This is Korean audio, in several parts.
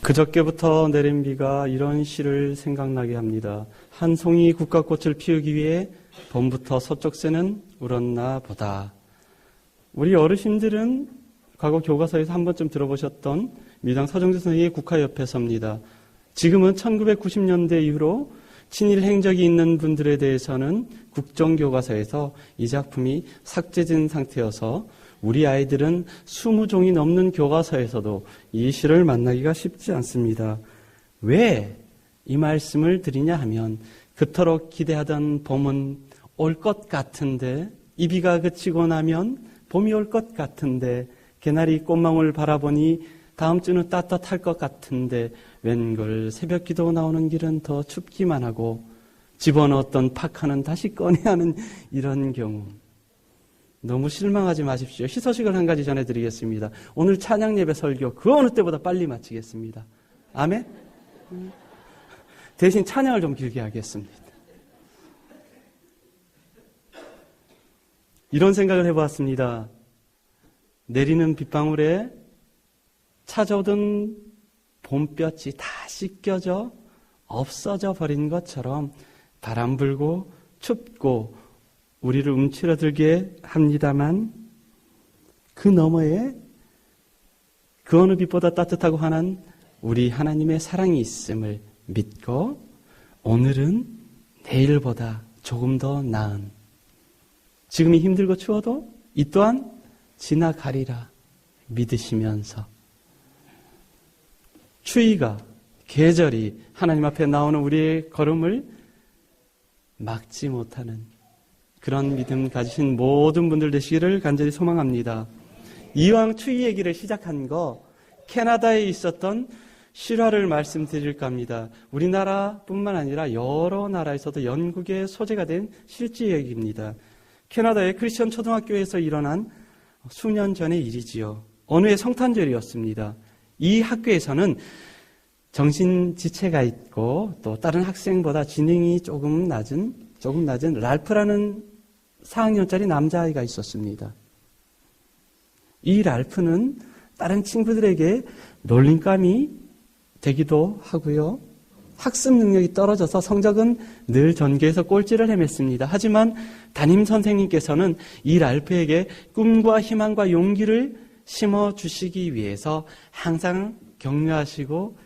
그저께부터 내린 비가 이런 시를 생각나게 합니다. 한 송이 국화꽃을 피우기 위해 봄부터 서쪽 새는 울었나 보다. 우리 어르신들은 과거 교과서에서 한 번쯤 들어보셨던 미당 서정주 선생의 국화 옆에 섭니다. 지금은 1990년대 이후로 친일 행적이 있는 분들에 대해서는 국정교과서에서 이 작품이 삭제된 상태여서 우리 아이들은 20종이 넘는 교과서에서도 이 시를 만나기가 쉽지 않습니다. 왜 이 말씀을 드리냐 하면 그토록 기대하던 봄은 올 것 같은데 이 비가 그치고 나면 봄이 올 것 같은데 개나리 꽃망울 바라보니 다음 주는 따뜻할 것 같은데 웬걸 새벽 기도 나오는 길은 더 춥기만 하고 집어넣었던 파카는 다시 꺼내야 하는 이런 경우. 너무 실망하지 마십시오. 희소식을 한 가지 전해드리겠습니다. 오늘 찬양 예배 설교 그 어느 때보다 빨리 마치겠습니다. 아멘? 대신 찬양을 좀 길게 하겠습니다. 이런 생각을 해보았습니다. 내리는 빗방울에 찾아오던 봄볕이 다 씻겨져 없어져 버린 것처럼 바람 불고 춥고 우리를 움츠러들게 합니다만 그 너머에 그 어느 빛보다 따뜻하고 환한 우리 하나님의 사랑이 있음을 믿고 오늘은 내일보다 조금 더 나은 지금이 힘들고 추워도 이 또한 지나가리라 믿으시면서 추위가 계절이 하나님 앞에 나오는 우리의 걸음을 막지 못하는 그런 믿음 가지신 모든 분들 되시기를 간절히 소망합니다. 이왕 추위 얘기를 시작한 거 캐나다에 있었던 실화를 말씀드릴까 합니다. 우리나라뿐만 아니라 여러 나라에서도 연구에 소재가 된 실제 얘기입니다. 캐나다의 크리스천 초등학교에서 일어난 수년 전의 일이지요. 어느 해 성탄절이었습니다. 이 학교에서는 정신지체가 있고 또 다른 학생보다 지능이 조금 낮은 랄프라는 4학년짜리 남자아이가 있었습니다. 이 랄프는 다른 친구들에게 놀림감이 되기도 하고요. 학습 능력이 떨어져서 성적은 늘 전교에서 꼴찌를 헤맸습니다. 하지만 담임 선생님께서는 이 랄프에게 꿈과 희망과 용기를 심어주시기 위해서 항상 격려하시고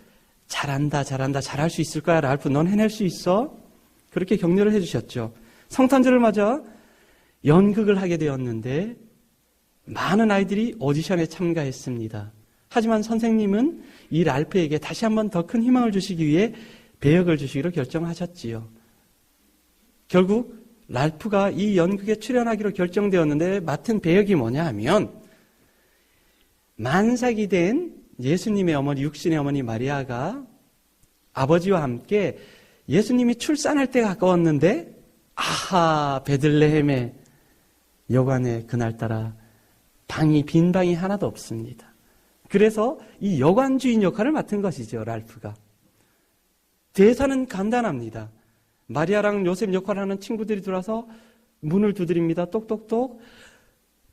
잘한다, 잘할 수 있을 거야, 랄프, 넌 해낼 수 있어. 그렇게 격려를 해주셨죠. 성탄절을 맞아 연극을 하게 되었는데 많은 아이들이 오디션에 참가했습니다. 하지만 선생님은 이 랄프에게 다시 한번 더 큰 희망을 주시기 위해 배역을 주시기로 결정하셨지요. 결국 랄프가 이 연극에 출연하기로 결정되었는데 맡은 배역이 뭐냐 하면 만삭이 된 예수님의 어머니, 육신의 어머니 마리아가 아버지와 함께 예수님이 출산할 때가 가까웠는데 아하, 베들레헴의 여관에 그날따라 빈 방이 하나도 없습니다. 그래서 이 여관 주인 역할을 맡은 것이죠, 랄프가. 대사는 간단합니다. 마리아랑 요셉 역할을 하는 친구들이 들어와서 문을 두드립니다. 똑똑똑.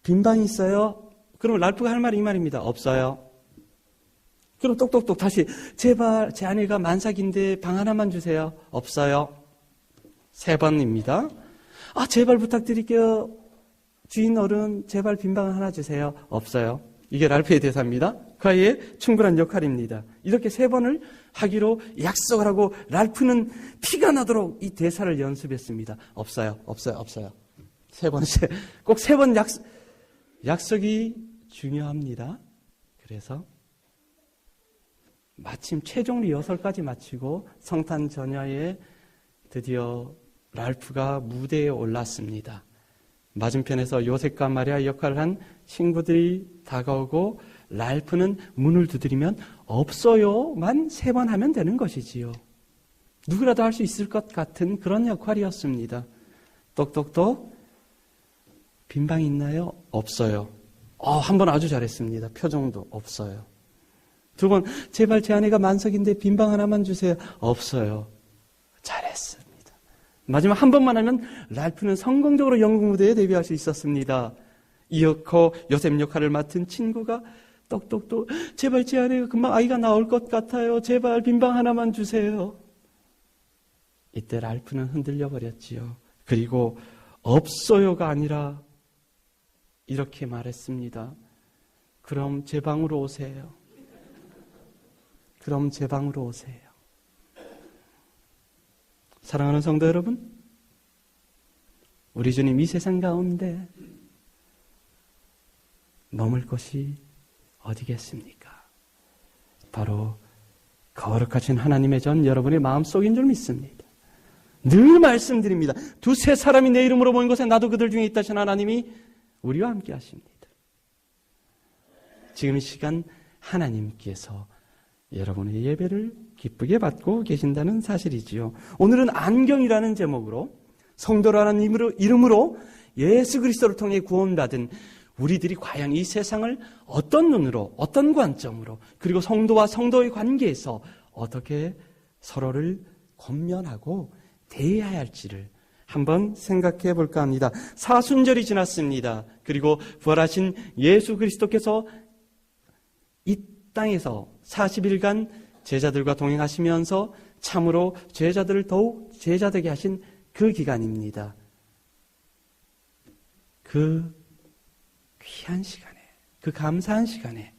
빈 방이 있어요? 그럼 랄프가 할 말이 이 말입니다. 없어요. 그럼 똑똑똑 다시 제발 제 아내가 만삭인데 방 하나만 주세요. 없어요. 3번입니다. 제발 부탁드릴게요. 주인 어른 제발 빈 방 하나 주세요. 없어요. 이게 랄프의 대사입니다. 그 아이의 충분한 역할입니다. 이렇게 3번을 하기로 약속을 하고 랄프는 피가 나도록 이 대사를 연습했습니다. 없어요. 3번째. 꼭 3번 약속이 중요합니다. 그래서 마침 최종 리허설까지 마치고 성탄 전야에 드디어 랄프가 무대에 올랐습니다. 맞은편에서 요셉과 마리아 역할을 한 친구들이 다가오고 랄프는 문을 두드리면 없어요만 3번 하면 되는 것이지요. 누구라도 할 수 있을 것 같은 그런 역할이었습니다. 똑똑똑. 빈 방 있나요? 없어요. 한 번 아주 잘했습니다. 표정도 없어요. 2번, 제발 제 아내가 만석인데 빈 방 하나만 주세요. 없어요. 잘했습니다. 마지막 한 번만 하면 랄프는 성공적으로 연극 무대에 데뷔할 수 있었습니다. 이어코 요셉 역할을 맡은 친구가 똑똑똑, 제발 제 안에 금방 아이가 나올 것 같아요. 제발 빈방 하나만 주세요. 이때 랄프는 흔들려 버렸지요. 그리고 없어요가 아니라 이렇게 말했습니다. 그럼 제 방으로 오세요. 그럼 제 방으로 오세요. 사랑하는 성도 여러분, 우리 주님 이 세상 가운데 머물 곳이 어디겠습니까? 바로 거룩하신 하나님의 전 여러분의 마음속인 줄 믿습니다. 늘 말씀드립니다. 두세 사람이 내 이름으로 모인 곳에 나도 그들 중에 있다신 하나님이 우리와 함께 하십니다. 지금 이 시간 하나님께서 여러분의 예배를 기쁘게 받고 계신다는 사실이지요. 오늘은 안경이라는 제목으로 성도라는 이름으로 예수 그리스도를 통해 구원받은 우리들이 과연 이 세상을 어떤 눈으로, 어떤 관점으로, 그리고 성도와 성도의 관계에서 어떻게 서로를 권면하고 대해야 할지를 한번 생각해 볼까 합니다. 사순절이 지났습니다. 그리고 부활하신 예수 그리스도께서 이 땅에서 40일간 제자들과 동행하시면서 참으로 제자들을 더욱 제자되게 하신 그 기간입니다. 그 귀한 시간에, 그 감사한 시간에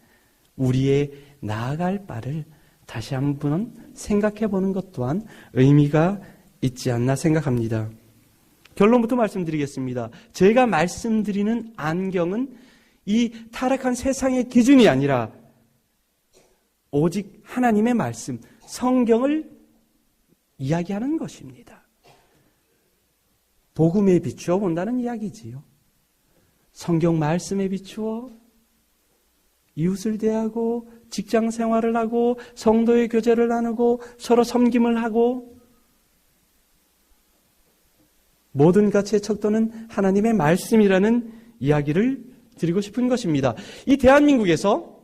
우리의 나아갈 바를 다시 한번 생각해 보는 것 또한 의미가 있지 않나 생각합니다. 결론부터 말씀드리겠습니다. 제가 말씀드리는 안경은 이 타락한 세상의 기준이 아니라 오직 하나님의 말씀, 성경을 이야기하는 것입니다. 복음에 비추어 본다는 이야기지요. 성경 말씀에 비추어 이웃을 대하고 직장 생활을 하고 성도의 교제를 나누고 서로 섬김을 하고 모든 가치의 척도는 하나님의 말씀이라는 이야기를 드리고 싶은 것입니다. 이 대한민국에서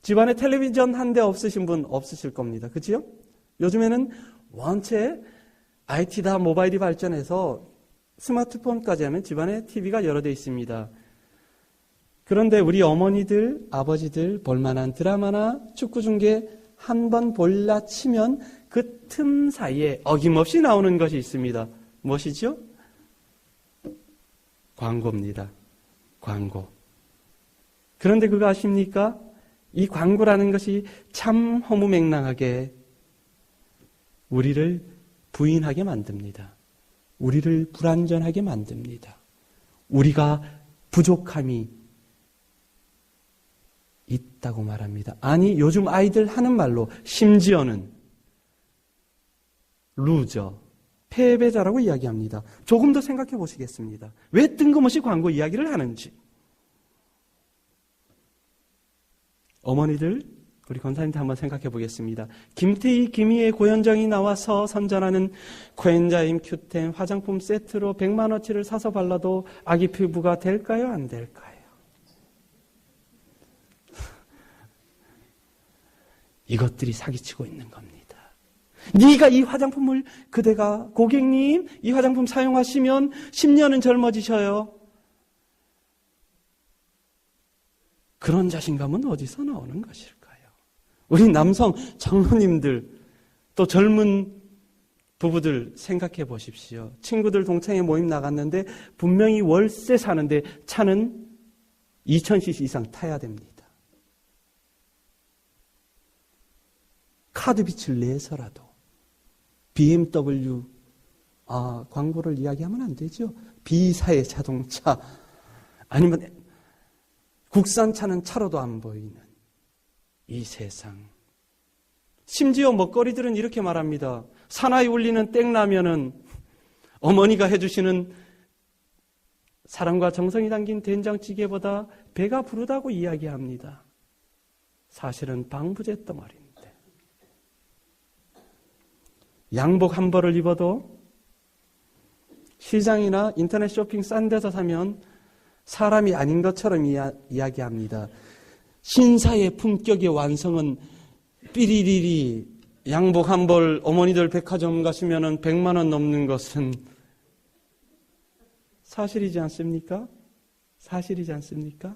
집안에 텔레비전 한 대 없으신 분 없으실 겁니다. 그렇죠? 요즘에는 원체 IT다 모바일이 발전해서 스마트폰까지 하면 집안에 TV가 여러 대 있습니다. 그런데 우리 어머니들, 아버지들 볼만한 드라마나 축구 중계 한 번 볼라 치면 그 틈 사이에 어김없이 나오는 것이 있습니다. 무엇이죠? 광고입니다. 광고. 그런데 그거 아십니까? 이 광고라는 것이 참 허무맹랑하게 우리를 부인하게 만듭니다. 우리를 불완전하게 만듭니다. 우리가 부족함이 있다고 말합니다. 아니, 요즘 아이들 하는 말로 심지어는 루저, 패배자라고 이야기합니다. 조금 더 생각해 보시겠습니다. 왜 뜬금없이 광고 이야기를 하는지. 어머니들, 우리 권사님들 한번 생각해 보겠습니다. 김태희, 김희의 고현정이 나와서 선전하는 코엔자임 Q10 화장품 세트로 100만 원치를 사서 발라도 아기 피부가 될까요? 안 될까요? 이것들이 사기치고 있는 겁니다. 네가 이 화장품을 그대가 고객님 이 화장품 사용하시면 10년은 젊어지셔요. 그런 자신감은 어디서 나오는 것일까요? 우리 남성 장로님들 또 젊은 부부들 생각해 보십시오. 친구들 동창회 모임 나갔는데 분명히 월세 사는데 차는 2000cc 이상 타야 됩니다. 카드빚을 내서라도 BMW 광고를 이야기하면 안 되죠. B사의 자동차 아니면 국산차는 차로도 안 보이는 이 세상. 심지어 먹거리들은 이렇게 말합니다. 사나이 울리는 땡라면은 어머니가 해주시는 사랑과 정성이 담긴 된장찌개보다 배가 부르다고 이야기합니다. 사실은 방부제 덩어리입니다. 양복 한 벌을 입어도 시장이나 인터넷 쇼핑 싼 데서 사면 사람이 아닌 것처럼 이야기합니다. 신사의 품격의 완성은 삐리리리 양복 한 벌 어머니들 백화점 가시면 100만 원 넘는 것은 사실이지 않습니까? 사실이지 않습니까?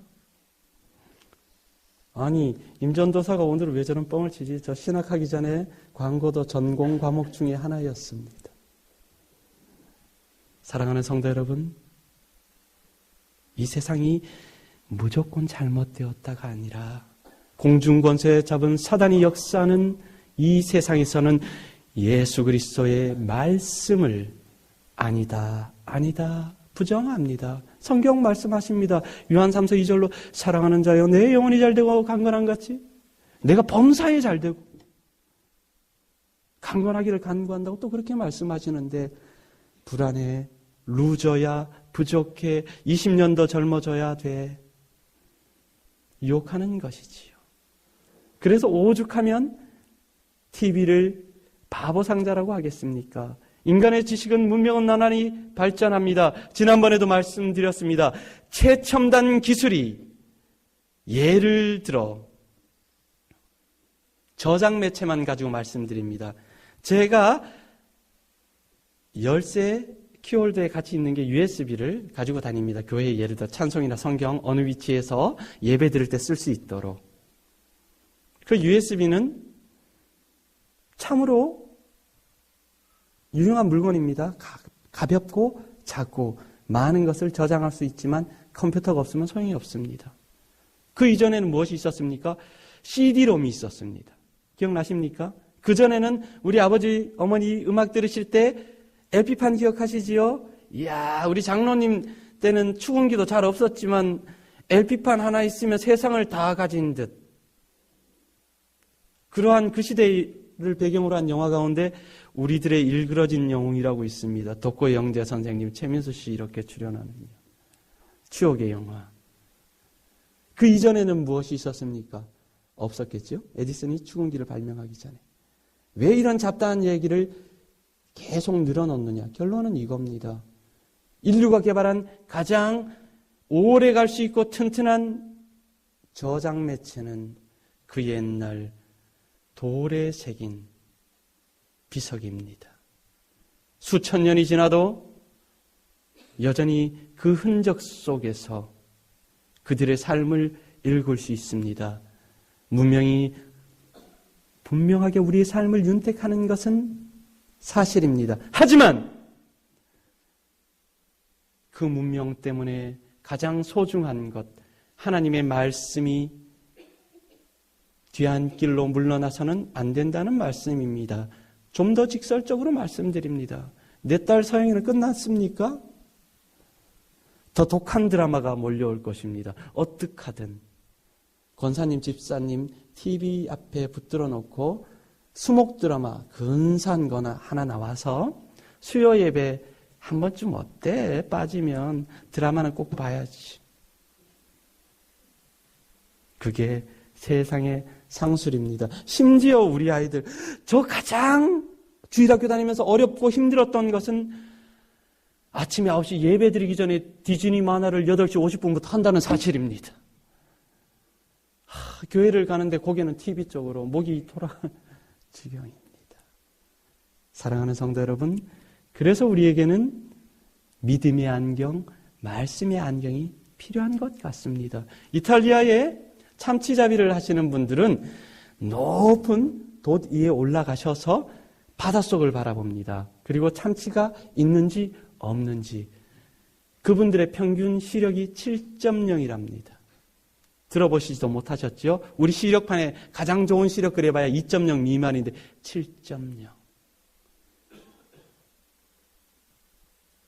아니, 임전도사가 오늘 왜 저런 뻥을 치지? 저 신학하기 전에 광고도 전공 과목 중에 하나였습니다. 사랑하는 성도 여러분, 이 세상이 무조건 잘못되었다가 아니라 공중권세 잡은 사단이 역사하는 이 세상에서는 예수 그리스도의 말씀을 아니다 부정합니다. 성경 말씀하십니다. 요한 3서 2절로 사랑하는 자여 내 영혼이 잘되고 강건한 같이 내가 범사에 잘되고 강건하기를 간구한다고 또 그렇게 말씀하시는데 불안해, 루저야, 부족해, 20년 더 젊어져야 돼. 유혹하는 것이지요. 그래서 오죽하면 TV를 바보상자라고 하겠습니까? 인간의 지식은 문명은 나날이 발전합니다. 지난번에도 말씀드렸습니다. 최첨단 기술이 예를 들어 저장 매체만 가지고 말씀드립니다. 제가 열쇠 키홀더에 같이 있는 게 USB를 가지고 다닙니다. 교회에 예를 들어 찬송이나 성경 어느 위치에서 예배 드릴 때 쓸 수 있도록. 그 USB는 참으로 유용한 물건입니다. 가볍고 작고 많은 것을 저장할 수 있지만 컴퓨터가 없으면 소용이 없습니다. 그 이전에는 무엇이 있었습니까? CD-롬이 있었습니다. 기억나십니까? 그전에는 우리 아버지, 어머니 음악 들으실 때 LP판 기억하시지요? 이야, 우리 장로님 때는 축음기도 잘 없었지만 LP판 하나 있으면 세상을 다 가진 듯. 그러한 그 시대를 배경으로 한 영화 가운데 우리들의 일그러진 영웅이라고 있습니다. 덕고의 영재 선생님, 최민수 씨 이렇게 출연하는 추억의 영화. 그 이전에는 무엇이 있었습니까? 없었겠죠? 에디슨이 축음기를 발명하기 전에. 왜 이런 잡다한 얘기를 계속 늘어놓느냐? 결론은 이겁니다. 인류가 개발한 가장 오래 갈 수 있고 튼튼한 저장 매체는 그 옛날 돌에 새긴 비석입니다. 수천 년이 지나도 여전히 그 흔적 속에서 그들의 삶을 읽을 수 있습니다. 문명이 분명하게 우리의 삶을 윤택하는 것은 사실입니다. 하지만 그 문명 때문에 가장 소중한 것, 하나님의 말씀이 뒤안길로 물러나서는 안 된다는 말씀입니다. 좀 더 직설적으로 말씀드립니다. 내 딸 서영이는 끝났습니까? 더 독한 드라마가 몰려올 것입니다. 어떡하든 권사님, 집사님 TV 앞에 붙들어 놓고 수목 드라마 근사한 거나 하나 나와서 수요 예배 한 번쯤 어때? 빠지면 드라마는 꼭 봐야지. 그게 세상의 상술입니다. 심지어 우리 아이들, 저 가장 주일학교 다니면서 어렵고 힘들었던 것은 아침에 9시 예배 드리기 전에 디즈니 만화를 8시 50분부터 한다는 사실입니다. 교회를 가는데 고개는 TV 쪽으로 목이 돌아가는 지경입니다. 사랑하는 성도 여러분, 그래서 우리에게는 믿음의 안경, 말씀의 안경이 필요한 것 같습니다. 이탈리아에 참치잡이를 하시는 분들은 높은 돛 위에 올라가셔서 바닷속을 바라봅니다. 그리고 참치가 있는지 없는지. 그분들의 평균 시력이 7.0이랍니다. 들어보시지도 못하셨죠? 우리 시력판에 가장 좋은 시력 그래봐야 2.0 미만인데 7.0.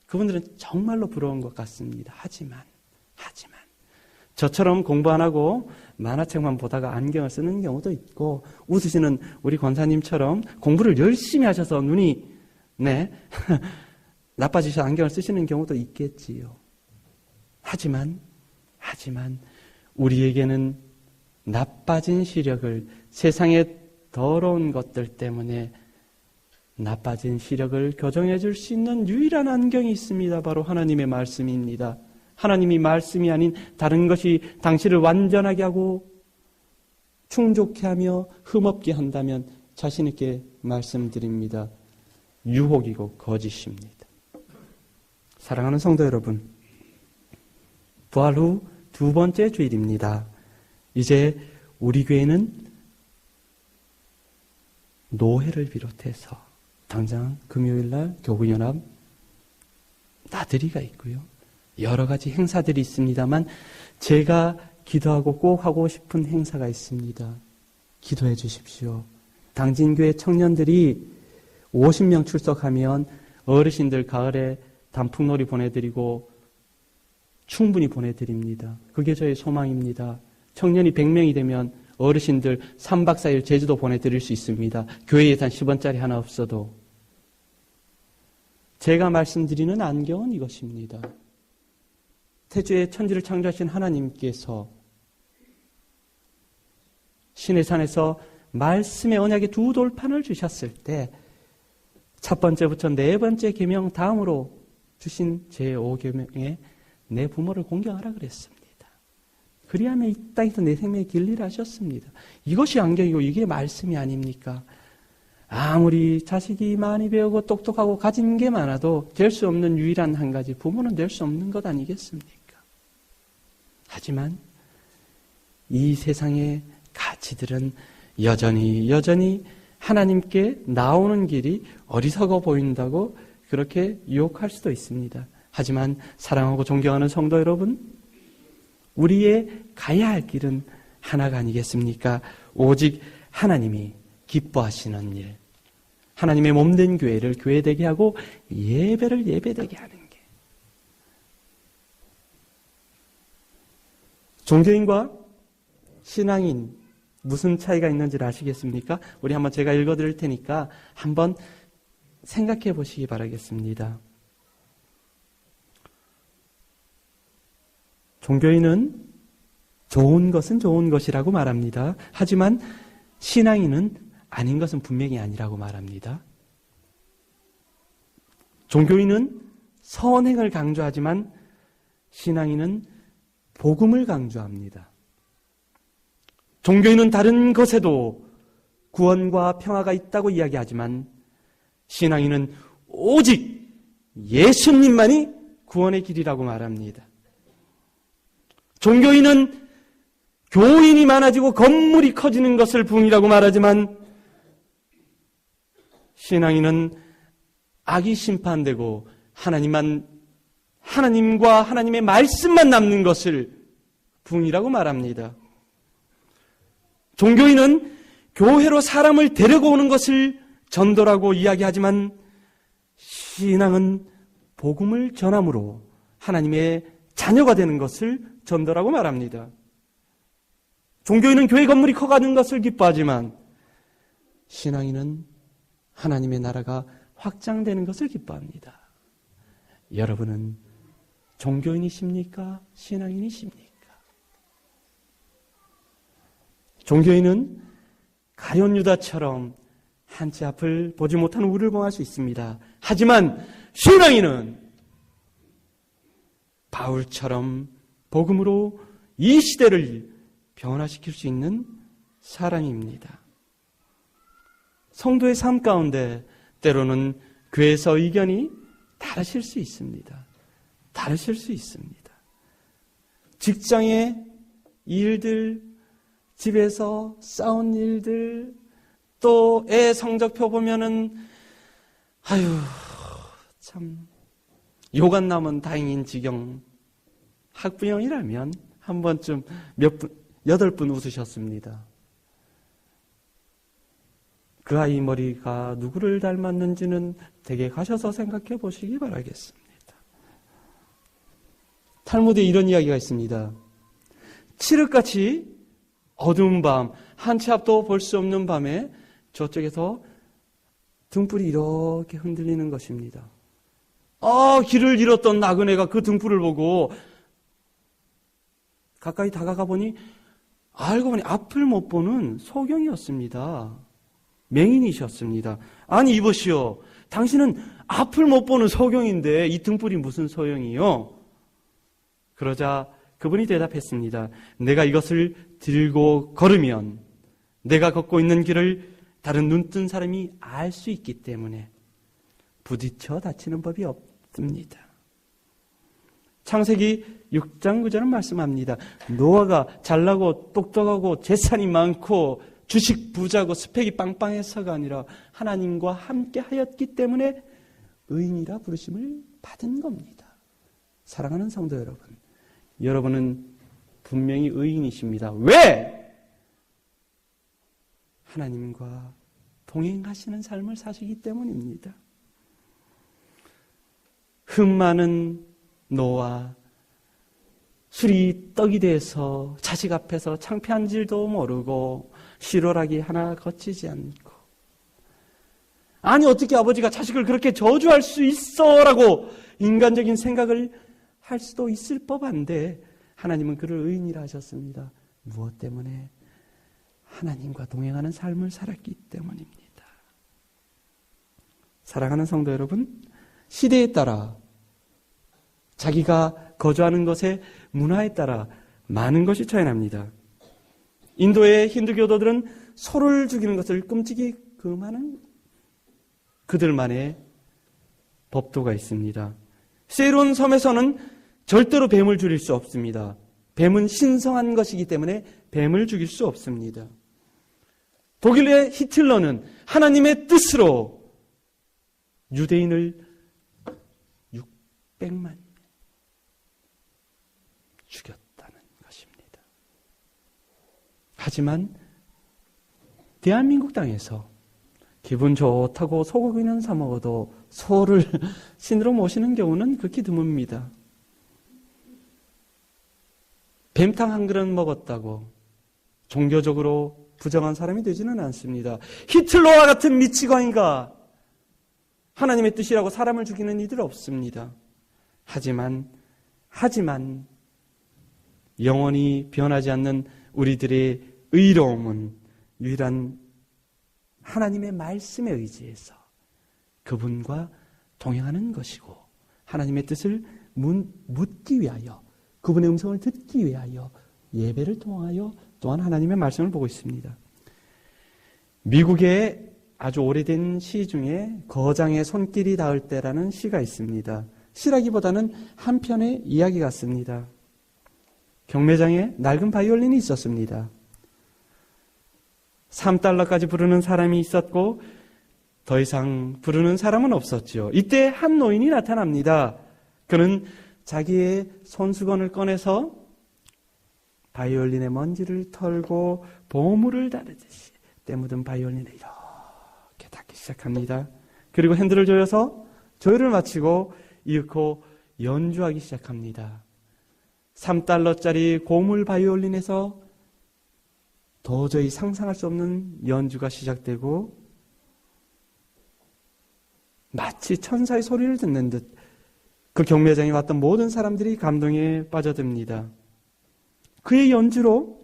그분들은 정말로 부러운 것 같습니다. 하지만 저처럼 공부 안 하고 만화책만 보다가 안경을 쓰는 경우도 있고, 웃으시는 우리 권사님처럼 공부를 열심히 하셔서 눈이 나빠지셔서 안경을 쓰시는 경우도 있겠지요. 하지만 우리에게는 나빠진 시력을, 세상의 더러운 것들 때문에 나빠진 시력을 교정해 줄 수 있는 유일한 안경이 있습니다. 바로 하나님의 말씀입니다. 하나님이 말씀이 아닌 다른 것이 당신을 완전하게 하고 충족케 하며 흠없게 한다면 자신 있게 말씀드립니다. 유혹이고 거짓입니다. 사랑하는 성도 여러분, 부활 후 두 번째 주일입니다. 이제 우리 교회는 노회를 비롯해서 당장 금요일날 교구연합 나들이가 있고요. 여러 가지 행사들이 있습니다만 제가 기도하고 꼭 하고 싶은 행사가 있습니다. 기도해 주십시오. 당진교회 청년들이 50명 출석하면 어르신들 가을에 단풍놀이 보내드리고 충분히 보내드립니다. 그게 저의 소망입니다. 청년이 100명이 되면 어르신들 3박 4일 제주도 보내드릴 수 있습니다. 교회 예산 10원짜리 하나 없어도. 제가 말씀드리는 안경은 이것입니다. 태주의 천지를 창조하신 하나님께서 시내산에서 말씀의 언약의 두 돌판을 주셨을 때 첫 번째부터 네 번째 계명 다음으로 주신 제5계명에 내 부모를 공경하라 그랬습니다. 그리하면 이 땅에서 내 생명의 길리를 하셨습니다. 이것이 안경이고 이게 말씀이 아닙니까? 아무리 자식이 많이 배우고 똑똑하고 가진 게 많아도 될 수 없는 유일한 한 가지, 부모는 될 수 없는 것 아니겠습니까? 하지만 이 세상의 가치들은 여전히 하나님께 나오는 길이 어리석어 보인다고 그렇게 유혹할 수도 있습니다. 하지만 사랑하고 존경하는 성도 여러분, 우리의 가야 할 길은 하나가 아니겠습니까? 오직 하나님이 기뻐하시는 일, 하나님의 몸된 교회를 교회되게 하고 예배를 예배되게 하는 게. 종교인과 신앙인 무슨 차이가 있는지를 아시겠습니까? 우리 한번 제가 읽어드릴 테니까 한번 생각해 보시기 바라겠습니다. 종교인은 좋은 것은 좋은 것이라고 말합니다. 하지만 신앙인은 아닌 것은 분명히 아니라고 말합니다. 종교인은 선행을 강조하지만 신앙인은 복음을 강조합니다. 종교인은 다른 것에도 구원과 평화가 있다고 이야기하지만 신앙인은 오직 예수님만이 구원의 길이라고 말합니다. 종교인은 교인이 많아지고 건물이 커지는 것을 부흥이라고 말하지만 신앙인은 악이 심판되고 하나님과 하나님의 말씀만 남는 것을 부흥이라고 말합니다. 종교인은 교회로 사람을 데리고 오는 것을 전도라고 이야기하지만 신앙은 복음을 전함으로 하나님의 자녀가 되는 것을 전도라고 말합니다. 종교인은 교회 건물이 커가는 것을 기뻐하지만 신앙인은 하나님의 나라가 확장되는 것을 기뻐합니다. 여러분은 종교인이십니까? 신앙인이십니까? 종교인은 가룟 유다처럼 한치 앞을 보지 못하는 우리를 범할 수 있습니다. 하지만 신앙인은 바울처럼 복음으로 이 시대를 변화시킬 수 있는 사람입니다. 성도의 삶 가운데 때로는 교회에서 의견이 다르실 수 있습니다. 다르실 수 있습니다. 직장의 일들, 집에서 싸운 일들, 또 애 성적표 보면은 참 욕 안 나면 다행인 지경. 학부형이라면 한 번쯤 8분 웃으셨습니다. 그 아이 머리가 누구를 닮았는지는 댁에 가셔서 생각해 보시기 바라겠습니다. 탈무드에 이런 이야기가 있습니다. 칠흑같이 어두운 밤, 한치 앞도 볼 수 없는 밤에 저쪽에서 등불이 이렇게 흔들리는 것입니다. 길을 잃었던 나그네가 그 등불을 보고 가까이 다가가 보니 알고 보니 앞을 못 보는 소경이었습니다. 맹인이셨습니다. 아니 이보시오. 당신은 앞을 못 보는 소경인데 이 등불이 무슨 소용이요? 그러자 그분이 대답했습니다. 내가 이것을 들고 걸으면 내가 걷고 있는 길을 다른 눈뜬 사람이 알 수 있기 때문에 부딪혀 다치는 법이 없습니다. 창세기 6장 9절은 말씀합니다. 노아가 잘나고 똑똑하고 재산이 많고 주식 부자고 스펙이 빵빵해서가 아니라 하나님과 함께 하였기 때문에 의인이라 부르심을 받은 겁니다. 사랑하는 성도 여러분, 여러분은 분명히 의인이십니다. 왜? 하나님과 동행하시는 삶을 사시기 때문입니다. 흠 많은 노아, 술이 떡이 돼서 자식 앞에서 창피한 줄도 모르고 실오라기 하나 거치지 않고, 아니 어떻게 아버지가 자식을 그렇게 저주할 수 있어 라고 인간적인 생각을 할 수도 있을 법한데 하나님은 그를 의인이라 하셨습니다. 무엇 때문에? 하나님과 동행하는 삶을 살았기 때문입니다. 사랑하는 성도 여러분, 시대에 따라 자기가 거주하는 것의 문화에 따라 많은 것이 차이납니다. 인도의 힌두교도들은 소를 죽이는 것을 끔찍이 금하는 그들만의 법도가 있습니다. 세이론 섬에서는 절대로 뱀을 죽일 수 없습니다. 뱀은 신성한 것이기 때문에 뱀을 죽일 수 없습니다. 독일의 히틀러는 하나님의 뜻으로 유대인을 600만 죽였다는 것입니다. 하지만 대한민국 땅에서 기분 좋다고 소고기는 사 먹어도 소를 신으로 모시는 경우는 극히 드뭅니다. 뱀탕 한 그릇 먹었다고 종교적으로 부정한 사람이 되지는 않습니다. 히틀러와 같은 미치광이가 하나님의 뜻이라고 사람을 죽이는 이들 없습니다. 하지만 영원히 변하지 않는 우리들의 의로움은 유일한 하나님의 말씀에 의지해서 그분과 동행하는 것이고, 하나님의 뜻을 묻기 위하여, 그분의 음성을 듣기 위하여 예배를 통하여 또한 하나님의 말씀을 보고 있습니다. 미국의 아주 오래된 시 중에 거장의 손길이 닿을 때라는 시가 있습니다. 시라기보다는 한 편의 이야기 같습니다. 경매장에 낡은 바이올린이 있었습니다. 3달러까지 부르는 사람이 있었고 더 이상 부르는 사람은 없었죠. 이때 한 노인이 나타납니다. 그는 자기의 손수건을 꺼내서 바이올린의 먼지를 털고 보물을 다루듯이 때 묻은 바이올린을 이렇게 닦기 시작합니다. 그리고 핸들을 조여서 조율을 마치고 이윽고 연주하기 시작합니다. 3달러짜리 고물 바이올린에서 도저히 상상할 수 없는 연주가 시작되고 마치 천사의 소리를 듣는 듯 그 경매장에 왔던 모든 사람들이 감동에 빠져듭니다. 그의 연주로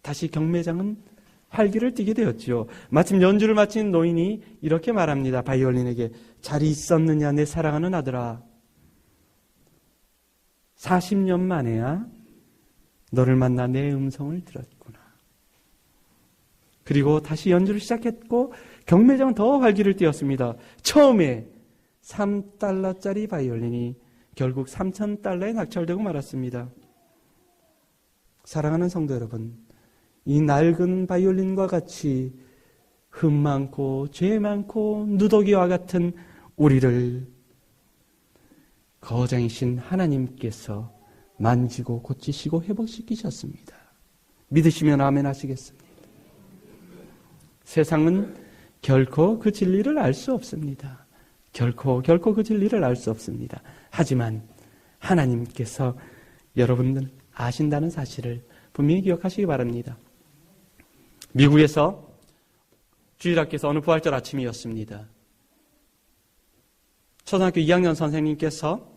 다시 경매장은 활기를 띠게 되었죠. 마침 연주를 마친 노인이 이렇게 말합니다. 바이올린에게, 잘 있었느냐 내 사랑하는 아들아. 40년 만에야 너를 만나 내 음성을 들었구나. 그리고 다시 연주를 시작했고 경매장은 더 활기를 띠었습니다. 처음에 3달러짜리 바이올린이 결국 3,000달러에 낙찰되고 말았습니다. 사랑하는 성도 여러분, 이 낡은 바이올린과 같이 흠 많고 죄 많고 누더기와 같은 우리를 거장이신 하나님께서 만지고 고치시고 회복시키셨습니다. 믿으시면 아멘 하시겠습니다. 세상은 결코 그 진리를 알 수 없습니다. 결코 그 진리를 알 수 없습니다. 하지만 하나님께서 여러분들 아신다는 사실을 분명히 기억하시기 바랍니다. 미국에서 주일학교에서 어느 부활절 아침이었습니다. 초등학교 2학년 선생님께서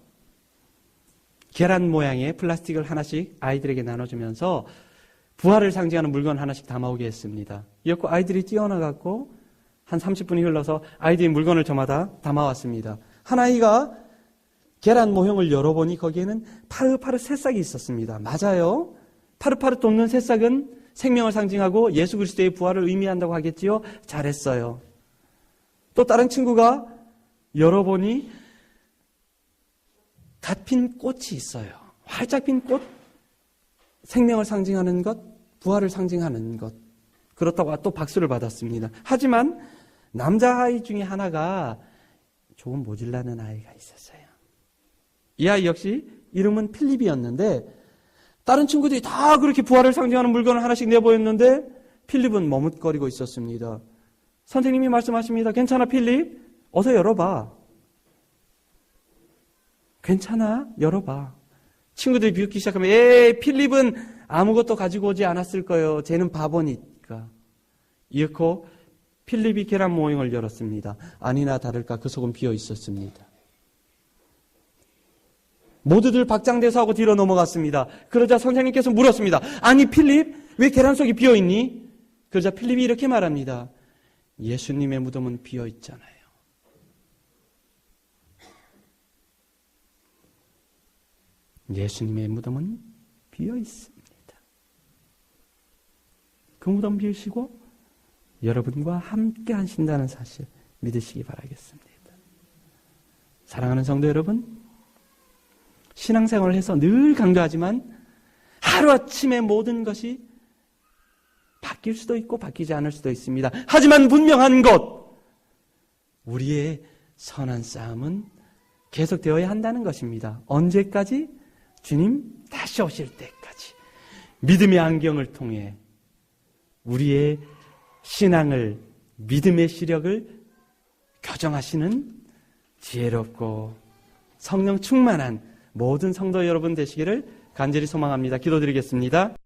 계란 모양의 플라스틱을 하나씩 아이들에게 나눠주면서 부활을 상징하는 물건 하나씩 담아오게 했습니다. 이었고 아이들이 뛰어나갔고 한 30분이 흘러서 아이들이 물건을 저마다 담아왔습니다. 한 아이가 계란 모형을 열어보니 거기에는 파릇파릇 새싹이 있었습니다. 맞아요. 파릇파릇 돋는 새싹은 생명을 상징하고 예수 그리스도의 부활을 의미한다고 하겠지요. 잘했어요. 또 다른 친구가 열어보니 갓 핀 꽃이 있어요. 활짝 핀 꽃, 생명을 상징하는 것, 부활을 상징하는 것. 그렇다고 또 박수를 받았습니다. 하지만 남자아이 중에 하나가 조금 모질라는 아이가 있었어요. 이 아이 역시 이름은 필립이었는데 다른 친구들이 다 그렇게 부활을 상징하는 물건을 하나씩 내보였는데 필립은 머뭇거리고 있었습니다. 선생님이 말씀하십니다. 괜찮아 필립? 어서 열어봐. 괜찮아? 열어봐. 친구들이 비웃기 시작하면 필립은 아무것도 가지고 오지 않았을 거예요. 쟤는 바보니까. 이윽고 필립이 계란 모형을 열었습니다. 아니나 다를까 그 속은 비어 있었습니다. 모두들 박장대소하고 뒤로 넘어갔습니다. 그러자 선생님께서 물었습니다. 아니 필립, 왜 계란 속이 비어 있니? 그러자 필립이 이렇게 말합니다. 예수님의 무덤은 비어 있잖아요. 예수님의 무덤은 비어 있습니다. 그 무덤 비우시고 여러분과 함께 하신다는 사실 믿으시기 바라겠습니다. 사랑하는 성도 여러분, 신앙생활을 해서 늘 강조하지만 하루아침에 모든 것이 바뀔 수도 있고 바뀌지 않을 수도 있습니다. 하지만 분명한 것, 우리의 선한 싸움은 계속되어야 한다는 것입니다. 언제까지? 주님 다시 오실 때까지 믿음의 안경을 통해 우리의 신앙을, 믿음의 시력을 교정하시는 지혜롭고 성령 충만한 모든 성도 여러분 되시기를 간절히 소망합니다. 기도드리겠습니다.